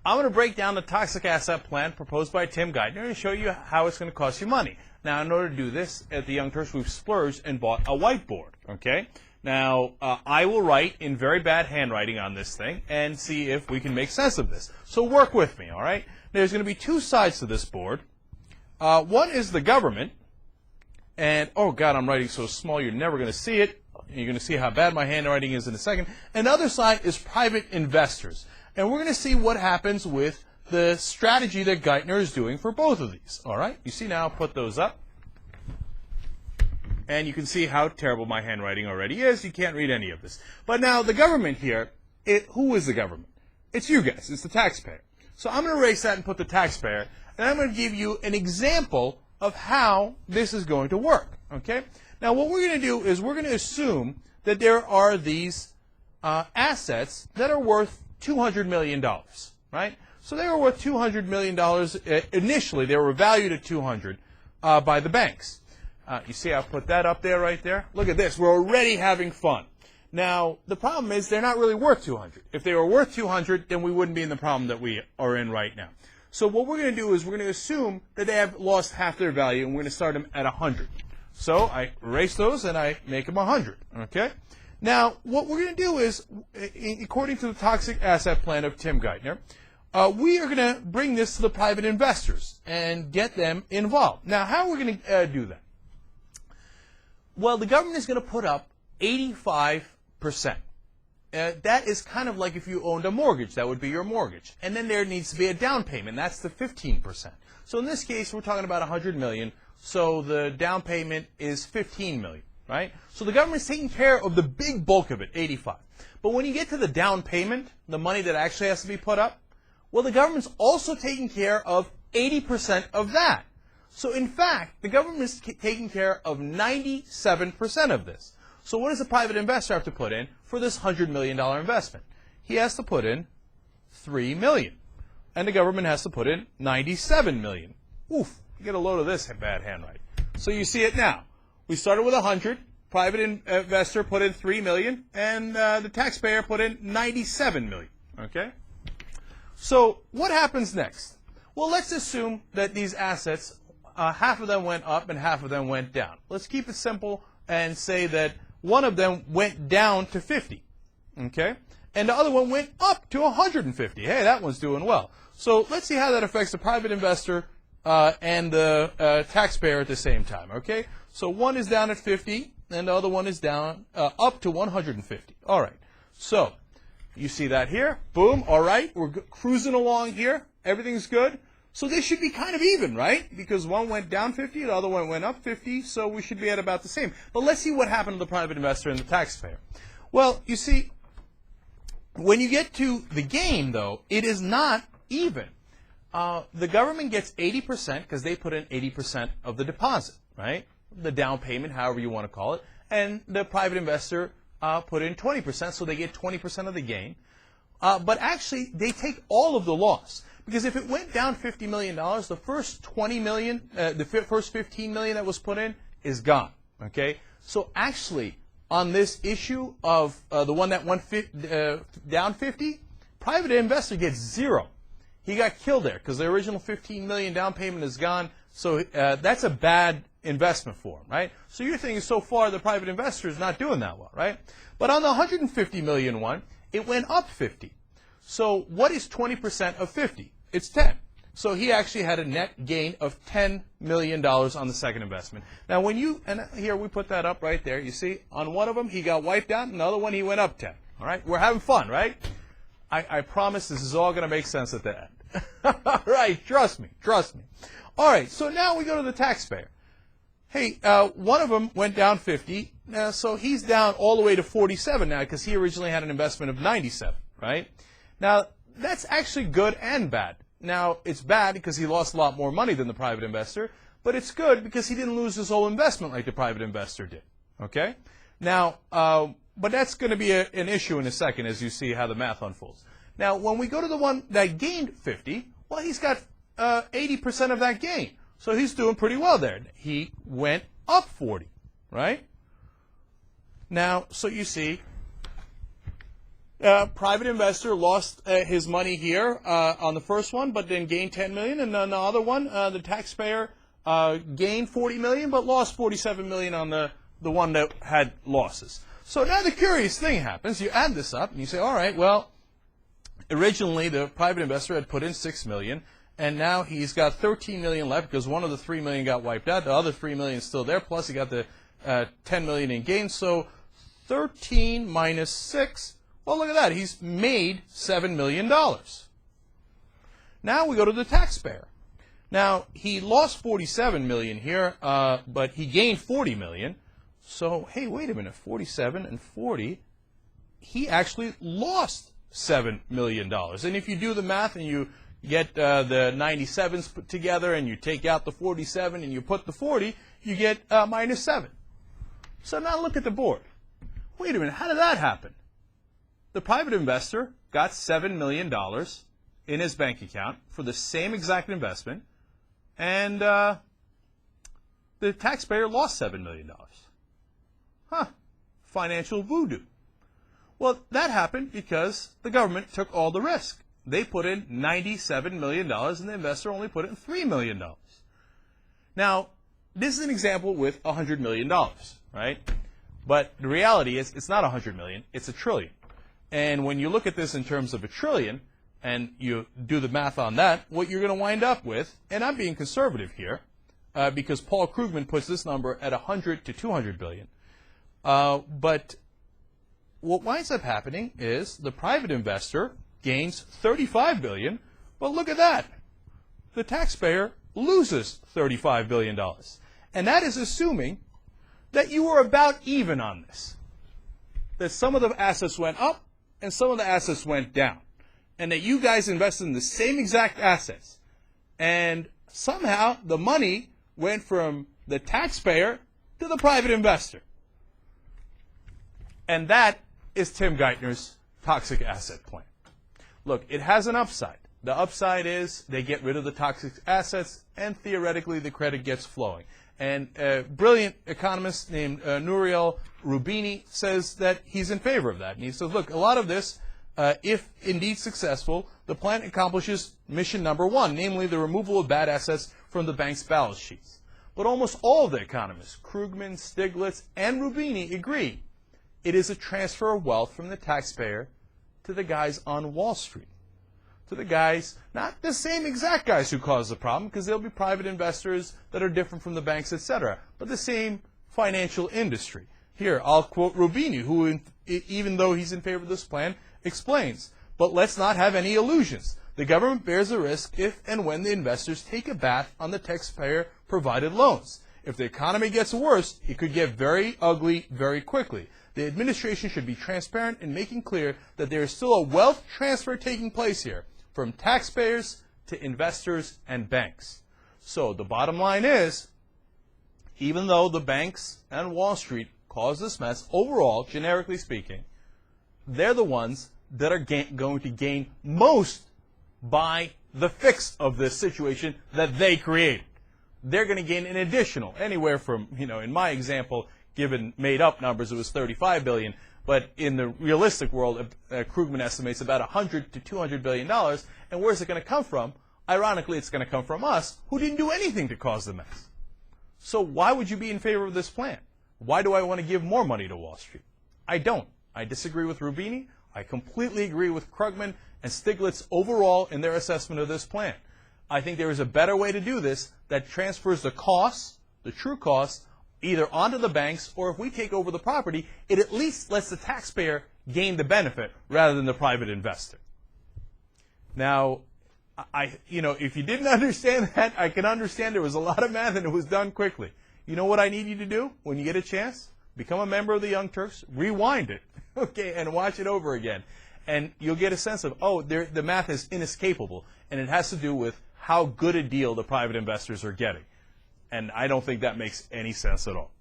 I'm going to break down the toxic asset plan proposed by Tim Geithner and show you how it's going to cost you money. Now, in order to do this, at the Young Turks, we've splurged and bought a whiteboard, okay? Now, I will write in very bad handwriting on this thing and see if we can make sense of this. So work with me, all right? There's going to be two sides to this board. One is the government, and, oh, God, I'm writing so small you're never going to see it. You're going to see how bad my handwriting is in a second. And the other side is private investors. And we're going to see what happens with the strategy that Geithner is doing for both of these, all right? You see now, I'll put those up. And you can see how terrible my handwriting already is. You can't read any of this. But now the government here, who is the government? It's you guys. It's the taxpayer. So I'm going to erase that and put the taxpayer. And I'm going to give you an example of how this is going to work. Okay? Now what we're going to do is we're going to assume that there are these assets that are worth $200 million. Right? So they were worth $200 million. Initially, they were valued at $200 by the banks. You see I put that up there right there? Look at this. We're already having fun. Now, the problem is they're not really worth 200. If they were worth 200, then we wouldn't be in the problem that we are in right now. So what we're going to do is we're going to assume that they have lost half their value, and we're going to start them at 100. So I erase those, and I make them 100. Okay? Now, what we're going to do is, according to the toxic asset plan of Tim Geithner, we are going to bring this to the private investors and get them involved. Now, how are we going to do that? Well, the government is going to put up 85%. That is kind of like if you owned a mortgage. That would be your mortgage. And then there needs to be a down payment. That's the 15%. So in this case, we're talking about $100 million. So the down payment is $15 million, right? So the government's taking care of the big bulk of it, 85. But when you get to the down payment, the money that actually has to be put up, well, the government's also taking care of 80% of that. So, in fact, the government is taking care of 97% of this. So what does a private investor have to put in for this $100 million investment? He has to put in $3 million. And the government has to put in $97 million. Oof, get a load of this bad handwriting. So you see it now. We started with 100. Private investor put in $3 million. And the taxpayer put in $97 million. Okay? So what happens next? Well, let's assume that these assets, half of them went up and half of them went down. Let's keep it simple and say that one of them went down to 50, okay? And the other one went up to 150. Hey, that one's doing well. So let's see how that affects the private investor and the taxpayer at the same time, okay? So one is down at 50 and the other one is down up to 150. All right, so you see that here. Boom, all right, we're cruising along here. Everything's good. So they should be kind of even, right? Because one went down 50, the other one went up 50, so we should be at about the same. But let's see what happened to the private investor and the taxpayer. Well, you see, when you get to the gain, though, it is not even. The government gets 80% because they put in 80% of the deposit, right? The down payment, however you want to call it. And the private investor put in 20%, so they get 20% of the gain. But actually, they take all of the loss. Because if it went down $50 million, the first $20 million, the first $15 million that was put in is gone. Okay? So actually, on this issue of the one that went down 50, private investor gets zero. He got killed there because the original $15 million down payment is gone. So that's a bad investment for him, right? So you're thinking so far the private investor is not doing that well, right? But on the $150 million one, it went up 50. So what is 20% of 50? It's 10. So he actually had a net gain of $10 million on the second investment. Now when you, and here we put that up right there, you see, on one of them he got wiped out, another one he went up 10. All right, we're having fun, right? I promise this is all going to make sense at the end. All right, trust me, trust me. All right, so now we go to the taxpayer. Hey, one of them went down 50, so he's down all the way to 47 now because he originally had an investment of 97, right? Now, that's actually good and bad. Now, it's bad because he lost a lot more money than the private investor, but it's good because he didn't lose his whole investment like the private investor did, okay? Now, but that's going to be an issue in a second as you see how the math unfolds. Now, when we go to the one that gained 50, well, he's got 80% of that gain. So he's doing pretty well there. He went up 40, right? Now, so you see, Private investor lost his money here on the first one, but then gained 10 million, and then the other one, the taxpayer gained 40 million, but lost 47 million on the one that had losses. So now the curious thing happens. You add this up, and you say, all right, well, originally the private investor had put in 6 million, and now he's got 13 million left because one of the 3 million got wiped out. The other 3 million is still there, plus he got the 10 million in gains. So 13 minus 6, well, look at that. He's made $7 million. Now we go to the taxpayer. Now, he lost 47 million here, but he gained 40 million. So, hey, wait a minute, 47 and 40, he actually lost $7 million. And if you do the math and you get the 97s put together and you take out the 47 and you put the 40, you get minus 7. So now look at the board. Wait a minute, how did that happen? The private investor got $7 million in his bank account for the same exact investment, and the taxpayer lost $7 million. Huh, financial voodoo. Well, that happened because the government took all the risk. They put in $97 million, and the investor only put in $3 million. Now, this is an example with $100 million, right? But the reality is it's not $100 million, it's $1 trillion. And when you look at this in terms of $1 trillion, and you do the math on that, what you're going to wind up with, and I'm being conservative here, because Paul Krugman puts this number at 100 to 200 billion. But what winds up happening is the private investor gains 35 billion, but look at that. The taxpayer loses $35 billion. And that is assuming that you were about even on this. That some of the assets went up and some of the assets went down. And that you guys invested in the same exact assets. And somehow the money went from the taxpayer to the private investor. And that is Tim Geithner's toxic asset plan. Look, it has an upside. The upside is they get rid of the toxic assets, and theoretically the credit gets flowing. And a brilliant economist named Nouriel Roubini says that he's in favor of that. And he says, look, a lot of this, if indeed successful, the plan accomplishes mission number one, namely the removal of bad assets from the bank's balance sheets. But almost all of the economists, Krugman, Stiglitz, and Roubini, agree it is a transfer of wealth from the taxpayer to the guys on Wall Street. To the guys, not the same exact guys who caused the problem, because they'll be private investors that are different from the banks, etc., but the same financial industry. Here, I'll quote Roubini, who, even though he's in favor of this plan, explains, but let's not have any illusions. The government bears the risk if and when the investors take a bath on the taxpayer-provided loans. If the economy gets worse, it could get very ugly very quickly. The administration should be transparent in making clear that there is still a wealth transfer taking place here, from taxpayers to investors and banks. So the bottom line is, even though the banks and Wall Street caused this mess, overall, generically speaking, they're the ones that are going to gain most by the fix of this situation that they created. They're going to gain an additional, anywhere from, in my example, given made-up numbers, it was 35 billion. But in the realistic world, Krugman estimates about 100 to 200 billion dollars. And where's it going to come from? Ironically, it's going to come from us, who didn't do anything to cause the mess. So why would you be in favor of this plan? Why do I want to give more money to Wall Street? I don't. I disagree with Roubini. I completely agree with Krugman and Stiglitz overall in their assessment of this plan. I think there is a better way to do this that transfers the costs, the true costs, either onto the banks, or if we take over the property, it at least lets the taxpayer gain the benefit rather than the private investor. Now, if you didn't understand that, I can understand there was a lot of math and it was done quickly. You know what I need you to do when you get a chance? Become a member of the Young Turks, rewind it, okay, and watch it over again. And you'll get a sense of, the math is inescapable, and it has to do with how good a deal the private investors are getting. And I don't think that makes any sense at all.